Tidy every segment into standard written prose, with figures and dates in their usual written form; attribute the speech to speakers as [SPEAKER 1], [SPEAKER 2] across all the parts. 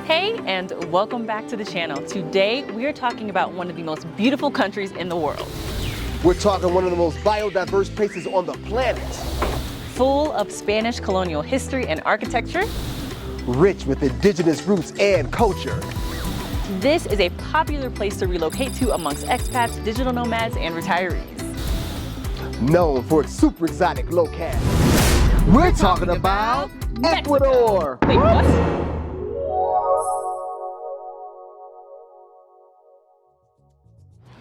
[SPEAKER 1] Hey, and welcome back to the channel. Today, we are talking about one of the most beautiful countries in the world.
[SPEAKER 2] We're talking one of the most biodiverse places on the planet.
[SPEAKER 1] Full of Spanish colonial history and architecture.
[SPEAKER 2] Rich with indigenous roots and culture.
[SPEAKER 1] This is a popular place to relocate to amongst expats, digital nomads, and retirees.
[SPEAKER 2] Known for its super exotic locale. We're talking about Ecuador.
[SPEAKER 1] Wait, what?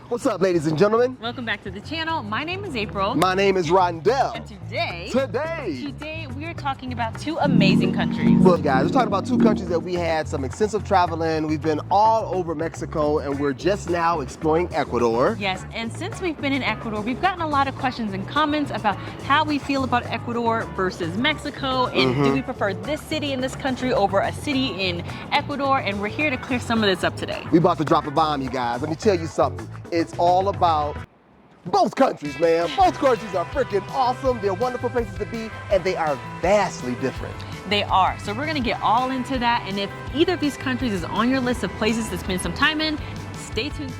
[SPEAKER 2] What's up, ladies and gentlemen?
[SPEAKER 1] Welcome back to the channel. My name is April.
[SPEAKER 2] My name is Rondell.
[SPEAKER 1] And today we are talking about two amazing countries.
[SPEAKER 2] Look, guys, we're talking about two countries that we had some extensive travel in. We've been all over Mexico, and we're just now exploring Ecuador.
[SPEAKER 1] Yes, and since we've been in Ecuador, we've gotten a lot of questions and comments about how we feel about Ecuador versus Mexico, and do we prefer this city in this country over a city in Ecuador, and we're here to clear some of this up today.
[SPEAKER 2] We about to drop a bomb, you guys. Let me tell you something. It's all about both countries, man. Both countries are freaking awesome. They're wonderful places to be, and they are vastly different.
[SPEAKER 1] They are. So we're gonna get all into that, and if either of these countries is on your list of places to spend some time in, stay tuned.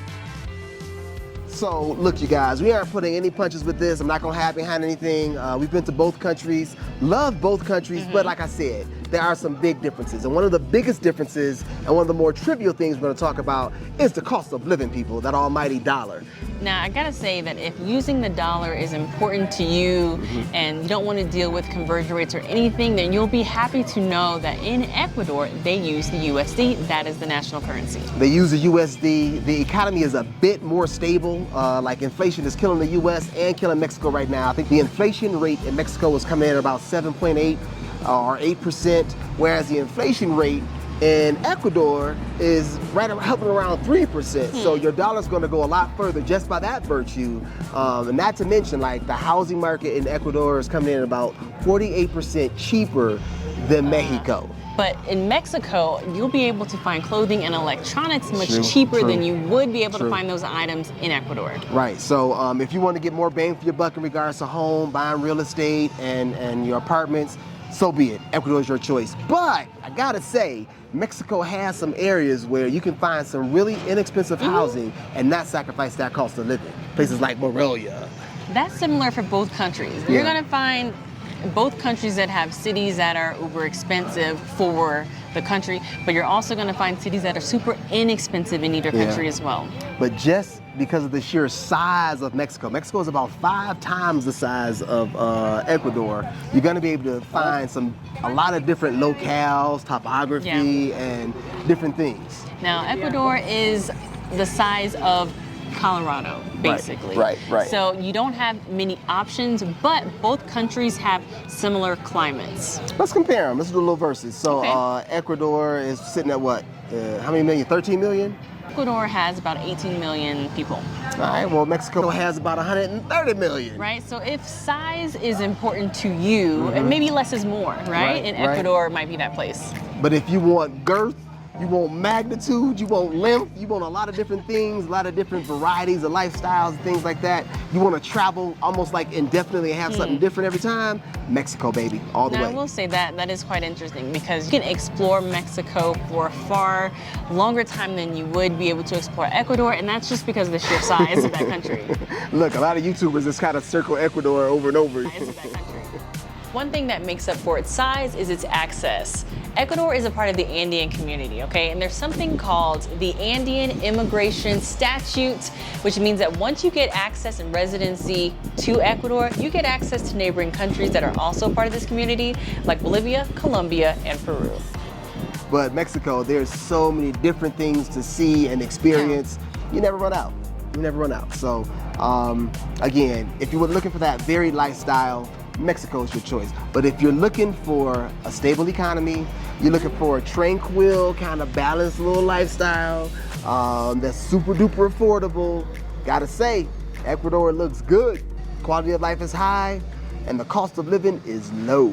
[SPEAKER 2] So look, you guys, we aren't putting any punches with this. I'm not gonna hide behind anything. We've been to both countries, love both countries, but like I said, there are some big differences. And one of the biggest differences, and one of the more trivial things we're gonna talk about, is the cost of living, people, that almighty dollar.
[SPEAKER 1] Now, I gotta say that if using the dollar is important to you and you don't want to deal with conversion rates or anything, then you'll be happy to know that in Ecuador, they use the USD. That is the national currency.
[SPEAKER 2] They use the USD. The economy is a bit more stable. Like inflation is killing the US and killing Mexico right now. I think the inflation rate in Mexico is coming in at about 7.8 or 8%, whereas the inflation rate in Ecuador is hovering around 3%. So your dollar's gonna go a lot further just by that virtue. And not to mention, like, the housing market in Ecuador is coming in about 48% cheaper than Mexico.
[SPEAKER 1] But in Mexico, you'll be able to find clothing and electronics much cheaper than you would be able to find those items in Ecuador.
[SPEAKER 2] Right, so if you want to get more bang for your buck in regards to home, buying real estate and your apartments, so be it. Ecuador is your choice. But I gotta say, Mexico has some areas where you can find some really inexpensive housing and not sacrifice that cost of living. Places like Morelia.
[SPEAKER 1] That's similar for both countries. You're gonna find both countries that have cities that are uber expensive for the country, but you're also gonna find cities that are super inexpensive in either country as well.
[SPEAKER 2] But just because of the sheer size of Mexico, Mexico is about 5 times the size of Ecuador, you're gonna be able to find a lot of different locales, topography, and different things.
[SPEAKER 1] Now, Ecuador is the size of Colorado, basically.
[SPEAKER 2] Right.
[SPEAKER 1] So you don't have many options, but both countries have similar climates.
[SPEAKER 2] Let's compare them. Let's do a little versus. So Ecuador is sitting at what? How many million? 13 million?
[SPEAKER 1] Ecuador has about 18 million people.
[SPEAKER 2] All right, well, Mexico has about 130 million.
[SPEAKER 1] Right, so if size is important to you, and maybe less is more, right? And Ecuador might be that place.
[SPEAKER 2] But if you want girth, you want magnitude, you want length, you want a lot of different things, a lot of different varieties of lifestyles, things like that. You want to travel almost like indefinitely and have something different every time. Mexico, baby, all the way.
[SPEAKER 1] I will say that is quite interesting because you can explore Mexico for a far longer time than you would be able to explore Ecuador, and that's just because of the sheer size of that country.
[SPEAKER 2] Look, a lot of YouTubers just kind of circle Ecuador over and over.
[SPEAKER 1] One thing that makes up for its size is its access. Ecuador is a part of the Andean community, okay? And there's something called the Andean Immigration Statute, which means that once you get access and residency to Ecuador, you get access to neighboring countries that are also part of this community, like Bolivia, Colombia, and Peru.
[SPEAKER 2] But Mexico, there's so many different things to see and experience. You never run out. You never run out. So, again, if you were looking for that varied lifestyle, Mexico is your choice. But if you're looking for a stable economy, you're looking for a tranquil, kind of balanced little lifestyle that's super duper affordable, gotta say, Ecuador looks good. Quality of life is high, and the cost of living is low.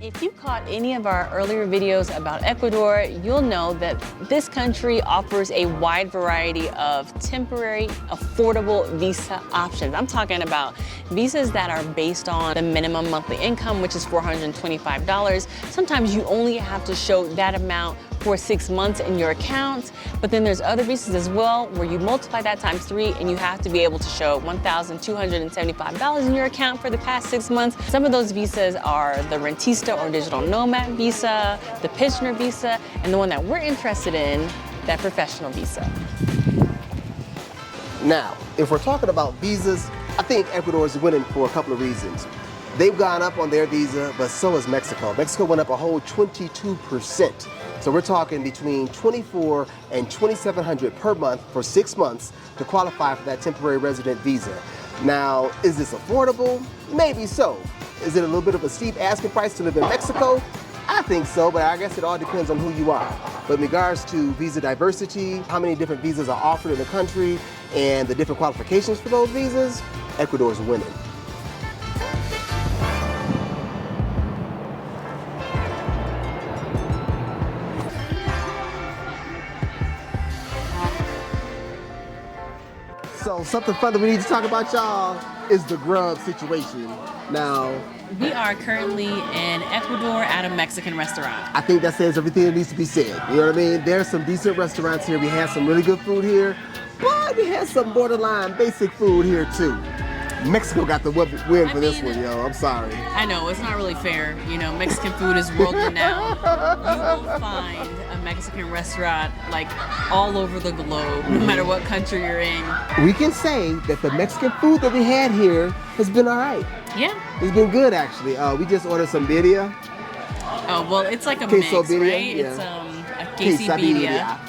[SPEAKER 1] If you caught any of our earlier videos about Ecuador, you'll know that this country offers a wide variety of temporary, affordable visa options. I'm talking about visas that are based on the minimum monthly income, which is $425. Sometimes you only have to show that amount for 6 months in your account, but then there's other visas as well where you multiply that times 3 and you have to be able to show $1,275 in your account for the past 6 months. Some of those visas are the Rentista or Digital Nomad visa, the Pensioner visa, and the one that we're interested in, that professional visa.
[SPEAKER 2] Now, if we're talking about visas, I think Ecuador is winning for a couple of reasons. They've gone up on their visa, but so has Mexico. Mexico went up a whole 22%. So we're talking between $2,400 and $2,700 per month for 6 months to qualify for that temporary resident visa. Now, is this affordable? Maybe so. Is it a little bit of a steep asking price to live in Mexico? I think so, but I guess it all depends on who you are. But in regards to visa diversity, how many different visas are offered in the country, and the different qualifications for those visas, Ecuador's winning. So something fun that we need to talk about, y'all, is the grub situation. Now,
[SPEAKER 1] We are currently in Ecuador at a Mexican restaurant.
[SPEAKER 2] I think that says everything that needs to be said. You know what I mean? There's some decent restaurants here. We had some really good food here, but we had some borderline basic food here too. Mexico got the win for this one, yo. I'm sorry.
[SPEAKER 1] I know, it's not really fair. You know, Mexican food is world renowned. You will find a Mexican restaurant like all over the globe, no matter what country you're in.
[SPEAKER 2] We can say that the Mexican food that we had here has been all right.
[SPEAKER 1] Yeah.
[SPEAKER 2] It's been good, actually. We just ordered some birria.
[SPEAKER 1] Oh, well, it's like a
[SPEAKER 2] Queso
[SPEAKER 1] mix,
[SPEAKER 2] birria,
[SPEAKER 1] right?
[SPEAKER 2] yeah.
[SPEAKER 1] It's a quesadilla.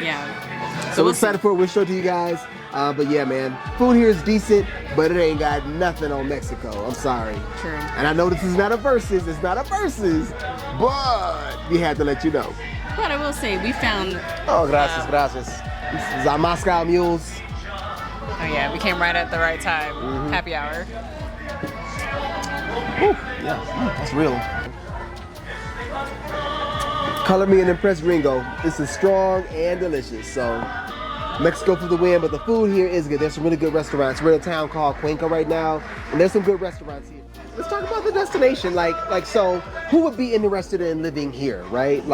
[SPEAKER 1] Yeah.
[SPEAKER 2] So we're excited for it. We'll show it to you guys. But yeah, man, food here is decent, but it ain't got nothing on Mexico. I'm sorry.
[SPEAKER 1] True.
[SPEAKER 2] And I know this is not a versus. It's not a versus, but we had to let you know.
[SPEAKER 1] But I will say, we found...
[SPEAKER 2] Oh, gracias, gracias. This is our Moscow mules.
[SPEAKER 1] Oh yeah, we came right at the right time. Happy hour.
[SPEAKER 2] Whew, yeah, that's real. Color me and impress Ringo. This is strong and delicious. So Mexico for the win, but the food here is good. There's some really good restaurants. We're in a town called Cuenca right now, and there's some good restaurants here. Let's talk about the destination. So who would be interested in living here, right?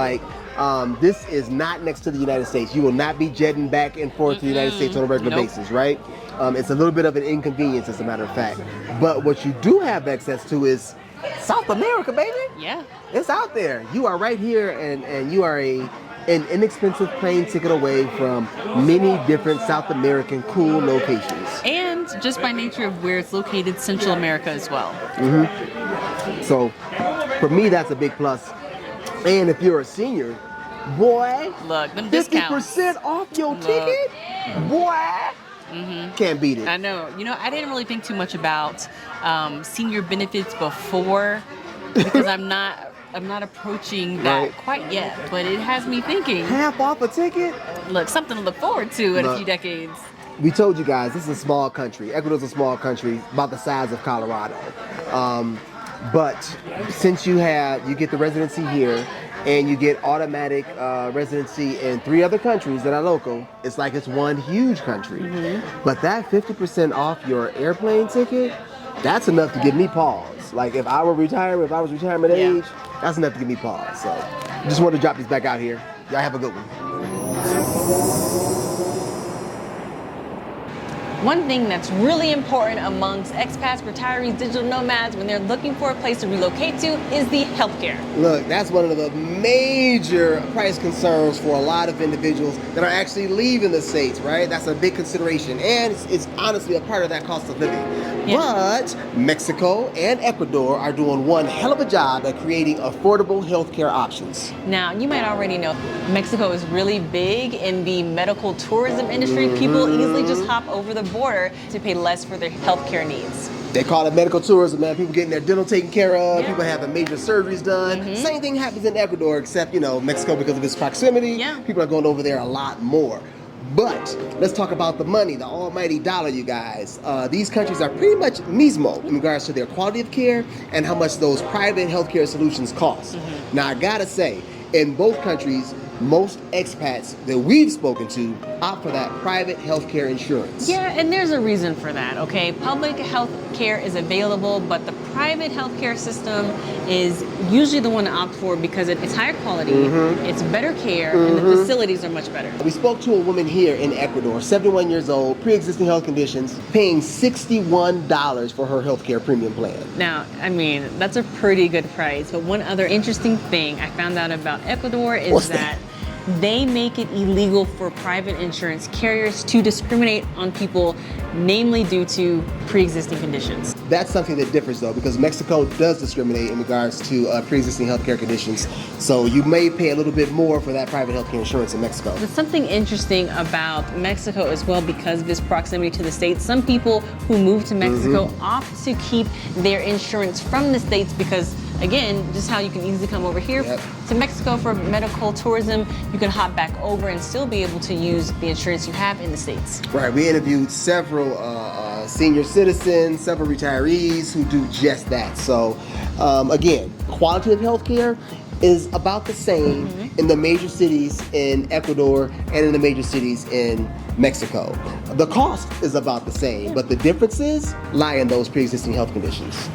[SPEAKER 2] This is not next to the United States. You will not be jetting back and forth to the United States on a regular basis, right? It's a little bit of an inconvenience, as a matter of fact. But what you do have access to is South America, baby.
[SPEAKER 1] Yeah.
[SPEAKER 2] It's out there. You are right here, and you are an inexpensive plane ticket away from many different South American cool locations.
[SPEAKER 1] And just by nature of where it's located, Central America as well.
[SPEAKER 2] So for me, that's a big plus. And if you're a senior, boy,
[SPEAKER 1] Look, them discounts.
[SPEAKER 2] 50% off your ticket, boy. Can't beat it.
[SPEAKER 1] I know. You know, I didn't really think too much about senior benefits before because I'm not approaching that quite yet. But it has me thinking.
[SPEAKER 2] Half off a ticket?
[SPEAKER 1] Look, something to look forward to in a few decades.
[SPEAKER 2] We told you guys, this is a small country. Ecuador's a small country, about the size of Colorado. But since you get the residency here, and you get automatic residency in 3 other countries that are local, it's like it's one huge country. But that 50% off your airplane ticket, that's enough to give me pause. Like if I was retirement age, that's enough to give me pause. So just wanted to drop these back out here. Y'all have a good one.
[SPEAKER 1] One thing that's really important amongst expats, retirees, digital nomads, when they're looking for a place to relocate to is the healthcare.
[SPEAKER 2] Look, that's one of the major price concerns for a lot of individuals that are actually leaving the States, right? That's a big consideration, and it's honestly a part of that cost of living. But Mexico and Ecuador are doing one hell of a job at creating affordable healthcare options.
[SPEAKER 1] Now, you might already know Mexico is really big in the medical tourism industry. People easily just hop over the border to pay less for their healthcare needs.
[SPEAKER 2] They call it medical tourism, man. People getting their dental taken care of, people having major surgeries done. Same thing happens in Ecuador, except, Mexico, because of its proximity, people are going over there a lot more. But let's talk about the money, the almighty dollar, you guys. These countries are pretty much mismo in regards to their quality of care and how much those private healthcare solutions cost. Now, I gotta say, in both countries, most expats that we've spoken to opt for that private healthcare insurance.
[SPEAKER 1] Yeah, and there's a reason for that, okay? Public health care is available, but the private healthcare system is usually the one to opt for because it's higher quality, it's better care, and the facilities are much better.
[SPEAKER 2] We spoke to a woman here in Ecuador, 71 years old, pre-existing health conditions, paying $61 for her healthcare premium plan.
[SPEAKER 1] Now, I mean, that's a pretty good price, but one other interesting thing I found out about Ecuador is that they make it illegal for private insurance carriers to discriminate on people, namely due to pre-existing conditions.
[SPEAKER 2] That's something that differs though, because Mexico does discriminate in regards to pre-existing healthcare conditions. So you may pay a little bit more for that private healthcare insurance in Mexico.
[SPEAKER 1] There's something interesting about Mexico as well because of its proximity to the States. Some people who move to Mexico opt to keep their insurance from the States because, again, just how you can easily come over here to Mexico for medical tourism, you can hop back over and still be able to use the insurance you have in the States.
[SPEAKER 2] Right, we interviewed several senior citizens, several retirees who do just that. So again, quality of healthcare is about the same in the major cities in Ecuador and in the major cities in Mexico. The cost is about the same, but the differences lie in those pre-existing health conditions.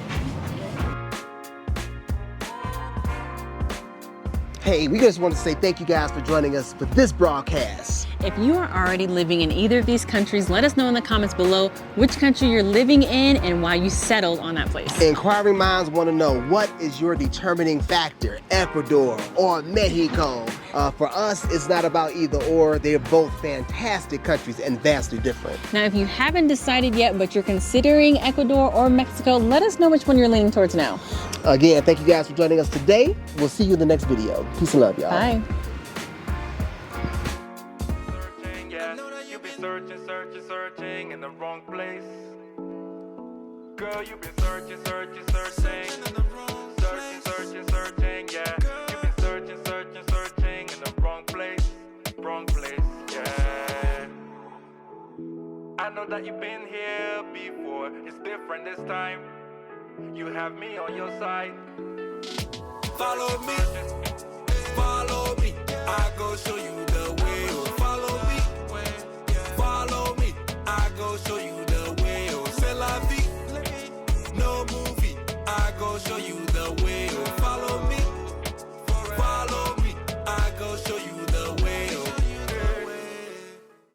[SPEAKER 2] Hey, we just want to say thank you guys for joining us for this broadcast.
[SPEAKER 1] If you are already living in either of these countries, let us know in the comments below which country you're living in and why you settled on that place.
[SPEAKER 2] Inquiring minds want to know, what is your determining factor, Ecuador or Mexico? For us, it's not about either or. They're both fantastic countries and vastly different.
[SPEAKER 1] Now, if you haven't decided yet, but you're considering Ecuador or Mexico, let us know which one you're leaning towards now.
[SPEAKER 2] Again, thank you guys for joining us today. We'll see you in the next video. Peace and love, y'all.
[SPEAKER 1] Bye.
[SPEAKER 3] Searching in the wrong place. Girl, you've been searching, searching in the searching, yeah. You've been searching in the wrong place, yeah. I know that you've been here before. It's different this time. You have me on your side. Follow me, I go show you